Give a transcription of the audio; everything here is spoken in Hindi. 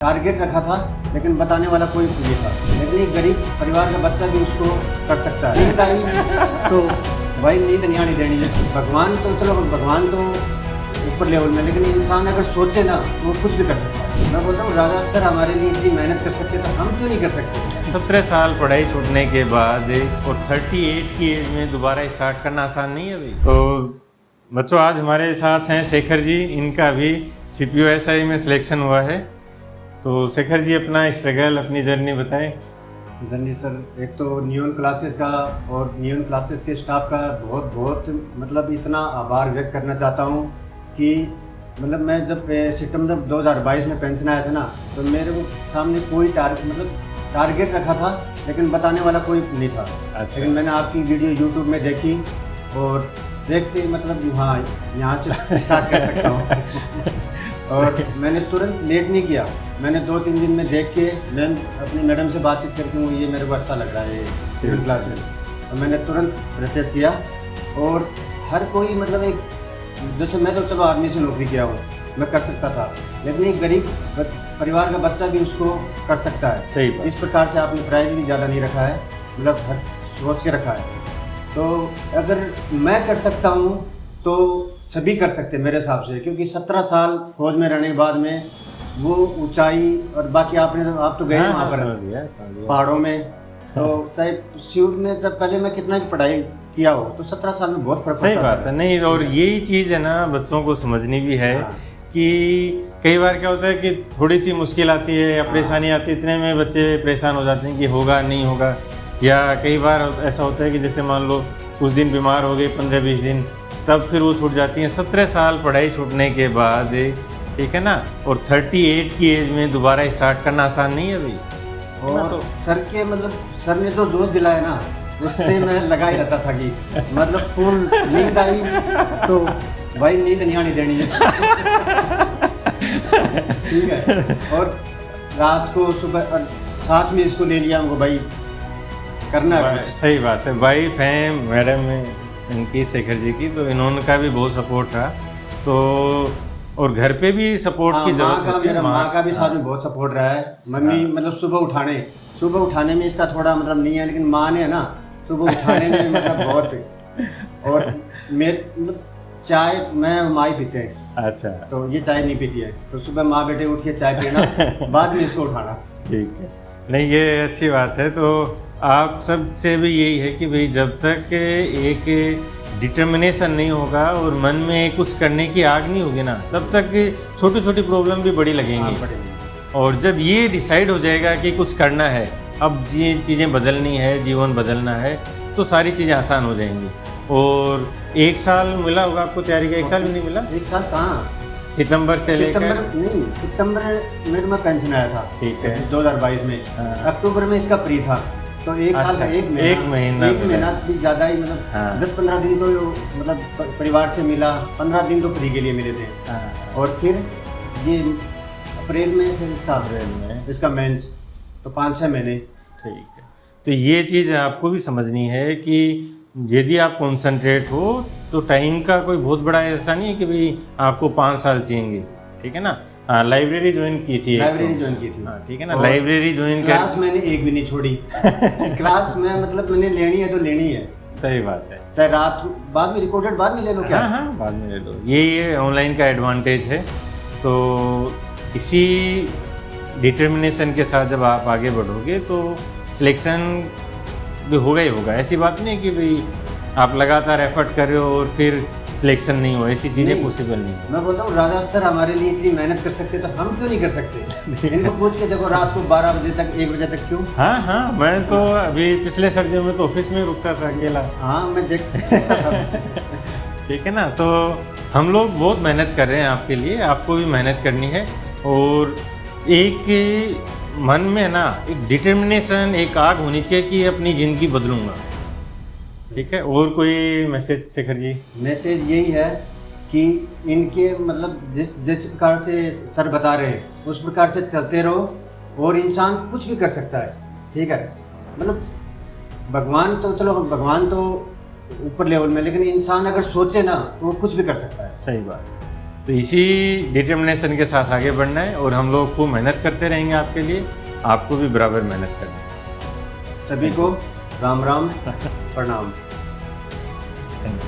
टारगेट रखा था, लेकिन बताने वाला कोई नहीं था। लेकिन एक गरीब परिवार का बच्चा भी उसको कर सकता है। नींद आई तो भाई नींद नहीं आनी देनी है। भगवान तो चलो भगवान तो ऊपर लेवल में, लेकिन इंसान अगर सोचे ना वो कुछ भी कर सकता है। मैं बोलता हूँ राजा सर हमारे लिए इतनी मेहनत कर सकते तो हम क्यों नहीं कर सकते। 17 साल पढ़ाई छूटने के बाद और 38 की एज में दोबारा स्टार्ट करना आसान नहीं है अभी। तो बच्चों आज हमारे साथ हैं शेखर जी, इनका भी CPO-SI में सिलेक्शन हुआ है। तो शेखर जी अपना स्ट्रगल, अपनी जर्नी बताएं। जर्नी सर एक तो न्यून क्लासेस का और न्यून क्लासेस के स्टाफ का बहुत मतलब इतना आभार व्यक्त करना चाहता हूँ कि मतलब मैं जब सितंबर 2022 में पेंशन आया था ना, तो मेरे को सामने कोई टारगेट रखा था, लेकिन बताने वाला कोई नहीं था। अच्छा। लेकिन मैंने आपकी वीडियो यूट्यूब में देखी और देखते मतलब हाँ यहाँ से स्टार्ट कर सकता हूँ। और मैंने तुरंत लेट नहीं किया, मैंने 2-3 दिन में देख के मैं अपनी मैडम से बातचीत करके हूँ ये मेरे को अच्छा लग रहा है ये क्लासेस, और मैंने तुरंत रजिस्टर किया। और हर कोई मतलब एक जैसे मैं तो चलो आर्मी से नौकरी किया हूँ, मैं कर सकता था, लेकिन एक गरीब परिवार का बच्चा भी उसको कर सकता है। सही बात। इस प्रकार से आपने प्राइस भी ज़्यादा नहीं रखा है, मतलब हर सोच के रखा है। तो अगर मैं कर सकता हूँ तो सभी कर सकते हैं मेरे हिसाब से, क्योंकि 17 साल फौज में रहने के बाद में वो ऊंचाई और बाकी आप तो गए वहाँ पर पहाड़ों में, तो चाहे शिव में जब पहले मैं कितना भी पढ़ाई किया हो तो 17 साल में बहुत फर्क पड़ता है। सही बात है। नहीं, और यही चीज़ है ना बच्चों को समझनी भी है कि कई बार क्या होता है कि थोड़ी सी मुश्किल आती है या परेशानी आती है, इतने में बच्चे परेशान हो जाते हैं कि होगा नहीं होगा। या कई बार ऐसा होता है कि जैसे मान लो कुछ दिन बीमार हो गए 15-20 दिन, तब फिर वो छूट जाती हैं। 17 साल पढ़ाई छूटने के बाद, ठीक है ना, और 38 की एज में दोबारा स्टार्ट करना आसान नहीं है अभी। और तो सर ने जो जोश दिलाया ना, उससे मैं लगा ही रहता था कि मतलब फुल नींद आई तो भाई नींद नहीं आनी देनी है। ठीक है। और रात को सुबह साथ में इसको ले लिया हमको, भाई करना है कुछ। सही बात है। वाइफ हैं मैडम इनकी शेखर जी की, तो इन्होंने का भी बहुत सपोर्ट रहा। तो और घर पे भी सपोर्ट की जरूरत होती है। माँ का भी साथ में बहुत सपोर्ट रहा है। मम्मी मतलब सुबह उठाने में इसका थोड़ा मतलब नहीं है, लेकिन माँ ने है ना सुबह उठाने में मतलब बहुत। और मतलब चाय मैं माँ ही पीते हैं। अच्छा। तो ये चाय नहीं पीती है, तो सुबह माँ बेटे उठ के चाय पीना, बाद में इसको उठाना। ठीक है। नहीं, ये अच्छी बात है। तो आप सबसे भी यही है कि भाई जब तक एक डिटर्मिनेशन नहीं होगा और मन में कुछ करने की आग नहीं होगी ना, तब तक छोटी छोटी प्रॉब्लम भी बड़ी लगेंगी। और जब ये डिसाइड हो जाएगा कि कुछ करना है, अब ये चीज़ें बदलनी है, जीवन बदलना है, तो सारी चीज़ें आसान हो जाएंगी। और 1 साल मिला होगा आपको तैयारी का? 1 साल भी नहीं मिला? 1 साल कहाँ, सितंबर सितंबर में तो मैं पेंशन आया था। ठीक है। 2022 में। अक्टूबर में इसका प्री था, तो 1 साल का एक महीना भी ज़्यादा ही, मतलब 10-15 दिन तो मतलब परिवार से मिला, 15 दिन तो प्री के लिए मिले थे। और फिर ये अप्रैल में थे इसका मेंस, तो 5-6 महीने। ठीक है। तो ये चीज़ आपको भी समझनी है कि यदि आप कॉन्सेंट्रेट हो तो टाइम का कोई बहुत बड़ा ऐसा नहीं है कि भाई आपको 5 साल चाहिए। ठीक है ना। हाँ, लाइब्रेरी ज्वाइन की थी। हाँ, ठीक है ना। लाइब्रेरी ज्वाइन कर, क्लास मैंने एक भी नहीं छोड़ी। क्लास में मतलब मैंने लेनी है तो लेनी है। सही बात है। चाहे रात बाद में रिकॉर्डेड बाद में ले लो क्या? हाँ, बाद में ले लो। ये ऑनलाइन का एडवांटेज है। तो इसी डिटर्मिनेशन के साथ जब आप आगे बढ़ोगे तो सिलेक्शन भी होगा ही होगा। ऐसी बात नहीं है कि भाई आप लगातार एफर्ट कर रहे हो और फिर सिलेक्शन नहीं हो, ऐसी चीज़ें पॉसिबल नहीं है। मैं बोलता हूँ राजा सर हमारे लिए इतनी मेहनत कर सकते तो हम क्यों नहीं कर सकते। इनको पूछ के देखो रात को 12 बजे तक 1 बजे तक क्यों। हाँ, मैं तो अभी पिछले सर्दियों में तो ऑफिस में रुकता था अकेला। हाँ, मैं देखता था। ठीक है ना। तो हम लोग बहुत मेहनत कर रहे हैं आपके लिए, आपको भी मेहनत करनी है। और एक मन में ना एक डिटर्मिनेशन, एक आग होनी चाहिए कि अपनी ज़िंदगी बदलूंगा। ठीक है। और कोई मैसेज शेखर जी? मैसेज यही है कि इनके मतलब जिस प्रकार से सर बता रहे हैं उस प्रकार से चलते रहो और इंसान कुछ भी कर सकता है। ठीक है। मतलब भगवान तो ऊपर लेवल में, लेकिन इंसान अगर सोचे ना तो वो कुछ भी कर सकता है। सही बात। तो इसी डिटर्मिनेशन के साथ आगे बढ़ना है और हम लोग खूब मेहनत करते रहेंगे आपके लिए, आपको भी बराबर मेहनत करनी है। सभी को राम राम प्रणाम।